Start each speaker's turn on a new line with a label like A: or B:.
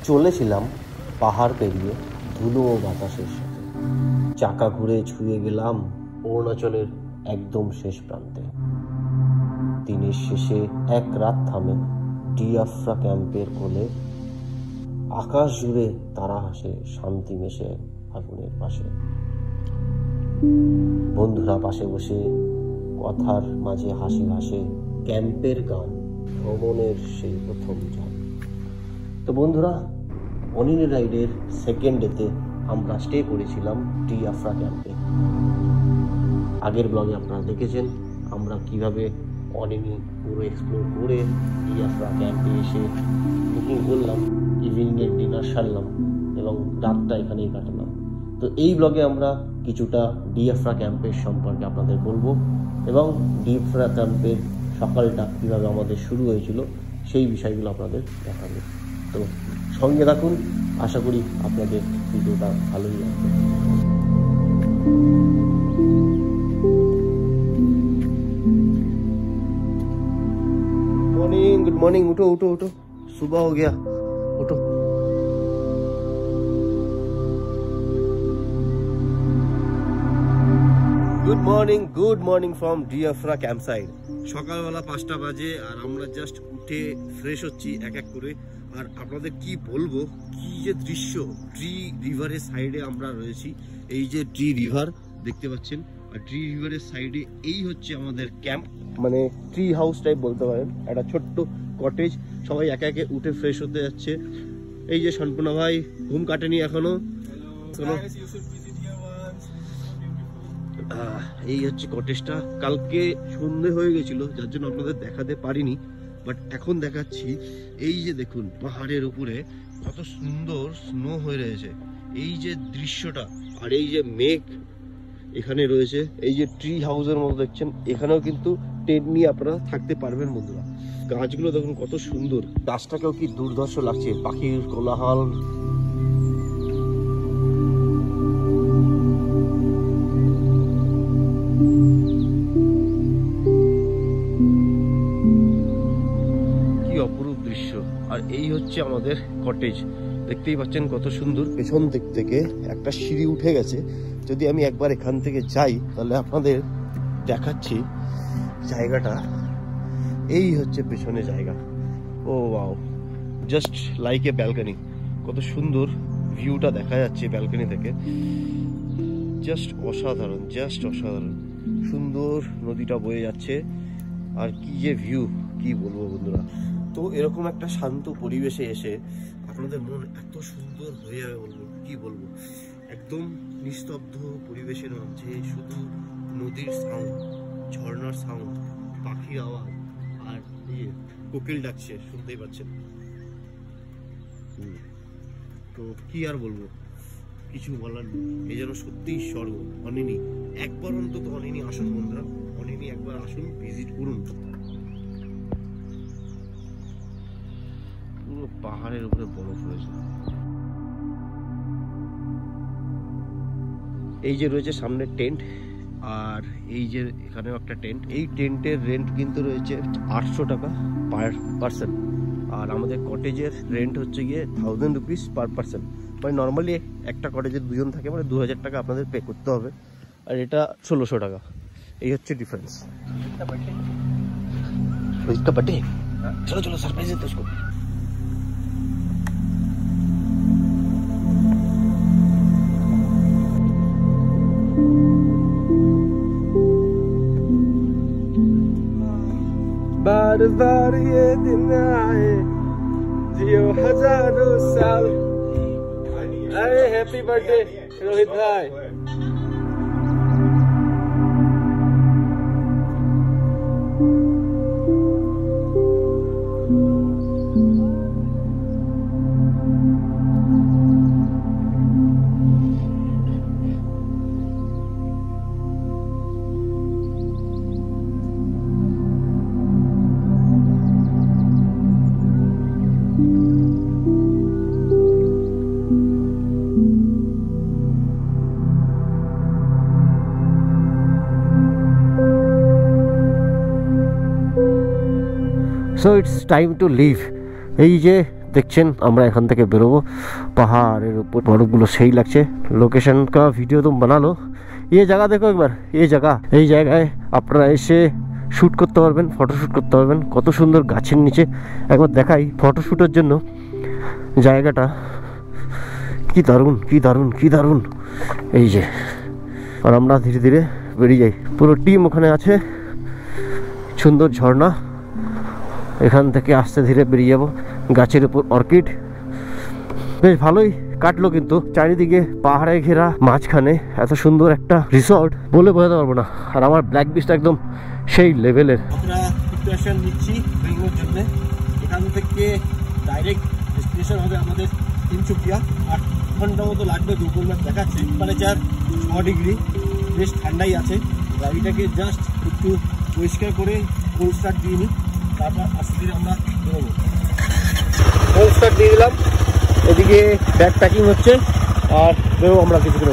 A: চলেছিলাম পাহাড় পেরিয়ে ধুলো ও বাতাসের সাথে। চাকা ঘুরে ছুঁয়ে গেলাম অরুণাচলের একদম শেষ প্রান্তে। দিনের শেষে এক রাত থামে ডিয়াফ্রা ক্যাম্পের কোলে। আকাশ জুড়ে তারা হাসে শান্তি মেশে আগুনের পাশে। বন্ধুরা পাশে বসে কথার মাঝে হাসি ভাসে, ক্যাম্পের গান, ভ্রমণের সেই প্রথম যান। তো বন্ধুরা, অনিনি রাইডের সেকেন্ড ডেতে আমরা স্টে করেছিলাম ডিয়াফ্রা ক্যাম্পে। আগের ব্লগে আপনারা দেখেছেন আমরা কিভাবে অনিনি পুরো এক্সপ্লোর করে ডিয়াফ্রা ক্যাম্পে এসে বুকিং করলাম, ইভিনিংয়ের ডিনার সারলাম এবং রাতটা এখানেই কাটালাম। তো এই ব্লগে আমরা কিছুটা ডিয়াফ্রা ক্যাম্পের সম্পর্কে আপনাদের বলবো এবং ডিয়াফ্রা ক্যাম্পের সকালটা কীভাবে আমাদের শুরু হয়েছিল সেই বিষয়গুলো আপনাদের দেখাবো। তো সঙ্গে থাকুন, আশা করি আপনাদের ভিডিওটা ভালোই লাগবে। Morning, good morning. उठो उठो उठो, सुबह हो गया, उठो। गुड मॉर्निंग फ्रॉम डियाफ्रा कैंप साइड। সকালবেলা 5টা বাজে আর আমরা জাস্ট উঠে ফ্রেশ হচ্ছি এক এক করে। আর আপনাদের কি বলবো, কি যে দৃশ্য, ট্রি রিভারের সাইডে আমরা রয়েছি। এই যে ট্রি রিভার দেখতে পাচ্ছেন, আর ট্রি রিভারের সাইডে এই হচ্ছে আমাদের ক্যাম্প, মানে ট্রি হাউস টাইপ বলতে পারেন, একটা ছোট্ট কটেজ। সবাই একে একে উঠে ফ্রেশ হতে যাচ্ছে। এই যে সন্পূর্ণ ভাই ঘুম কাটেনি এখনো। এই হচ্ছে কটেজটা। কালকে সন্ধে হয়ে গেছিল যার জন্য আপনাদের দেখাতে পারিনি, বাট এখন দেখাচ্ছি। এই যে দেখুন পাহাড়ের উপরে কত সুন্দর স্নো হয়ে রয়েছে, এই যে দৃশ্যটা। আর এই যে মেঘ এখানে রয়েছে, এই যে ট্রি হাউসের মতো দেখছেন, এখানেও কিন্তু টেন্ট নিয়ে আপনারা থাকতে পারবেন বন্ধুরা। গাছগুলো দেখুন কত সুন্দর, গাছটাকেও কি দুর্ধর্ষ লাগছে, পাখির কোলাহল। অপরূপ দৃশ্য। আর এই হচ্ছে আমাদের কটেজ, দেখতেই পাচ্ছেন কত সুন্দর। পেছন দিক থেকে একটা সিঁড়ি উঠে গেছে, যদি আমি একবার এখান থেকে যাই তাহলে আপনাদের দেখাচ্ছি জায়গাটা। এই হচ্ছে পেছনে জায়গা। Oh wow, just like a balcony. কত সুন্দর ভিউটা দেখা যাচ্ছে ব্যালকনি থেকে, জাস্ট অসাধারণ, জাস্ট অসাধারণ। সুন্দর নদীটা বয়ে যাচ্ছে, আর কি যে ভিউ, কি বলবো বন্ধুরা। তো এরকম একটা শান্ত পরিবেশে এসে আপনাদের মন এত সুন্দর হয়ে যাবে বলবো, কি বলবো। একদম নিস্তব্ধ পরিবেশের মধ্যে শুধু নদীর সাউন্ড, ঝর্ণার সাউন্ড, পাখির আওয়াজ, আর কোকিল ডাকছে, শুনতেই পাচ্ছেন। তো কি আর বলবো, কিছু বলার নেই। এই যেন সত্যিই স্বর্গ। অনিনি একবার অন্তত অনিনি আসুন বন্ধুরা, অনিনি একবার আসুন, ভিজিট করুন। পুরো পাহাড়ের উপরে বরফ রয়েছে। এই যে রয়েছে সামনে টেন্ট, আর এই যে এখানেও একটা টেন্ট। এই টেন্টের রেন্ট কিন্তু রয়েছে 800 টাকা পার পার্সন। আর আমাদের কটেজের রেন্ট হচ্ছে গিয়ে 1000 রুপিস পার পার্সন। মানে নর্মালি একটা কটেজে 2 জন থাকে, মানে 2000 টাকা আপনাদের পে করতে হবে, আর এটা 1600 টাকা। এই হচ্ছে ডিফারেন্স। চলো চলো সারপ্রাইজ দেতে उसको। बार बार ये दिन आए, जियो हजारों साल। अरे हैप्पी बर्थडे रोहित भाई। So it's time to leave. এই যে দেখছেন আমরা এখান থেকে বেরোবো। পাহাড়ের উপর বরফগুলো সেই লাগছে। লোকেশন কা ভিডিও तुम बना लो। ये जगह देखो एक बार, ये जगह, এই জায়গায় আপনারা এসে শ্যুট করতে পারবেন, ফটোশ্যুট করতে পারবেন। কত সুন্দর গাছের নিচে একবার দেখাই ফটোশ্যুটের জন্য জায়গাটা। কি দারুণ, কি দারুণ, কি দারুণ। এই যে, আর আমরা ধীরে ধীরে বেরিয়ে যাই। পুরো টিম ওখানে আছে। সুন্দর ঝর্ণা, এখান থেকে আস্তে ধীরে বেরিয়ে যাব। গাছের উপর অর্কিড, বেশ ভালোই কাটলো। কিন্তু চারিদিকে পাহাড়ে ঘেরা, মাঝখানে এত সুন্দর একটা রিসর্ট, বলে বোঝাতে পারবো না। আর আমার ব্ল্যাক বিচটা একদম সেই লেভেলের। আমরা প্রিপারেশন নিচ্ছি বেরোনোর জন্য। এখান থেকে ডাইরেক্ট ডেস্টিনেশন হবে আমাদের তিনচুকিয়া। 8 ঘন্টা মতো লাগবে, দুপুর ম্যাপ দেখাচ্ছে। টেম্পারেচার 6 ডিগ্রি, বেশ ঠান্ডাই আছে। গাড়িটাকে জাস্ট একটু পরিষ্কার করে কোল্ড স্টার্ট দিয়ে নিই, তারপর আস্তে ধীরে আমরা বেরোবো। কোল্ড স্টার্ট দিয়ে দিলাম, এদিকে ব্যাগ প্যাকিং হচ্ছে আর বেরোবো আমরা কিছু করে।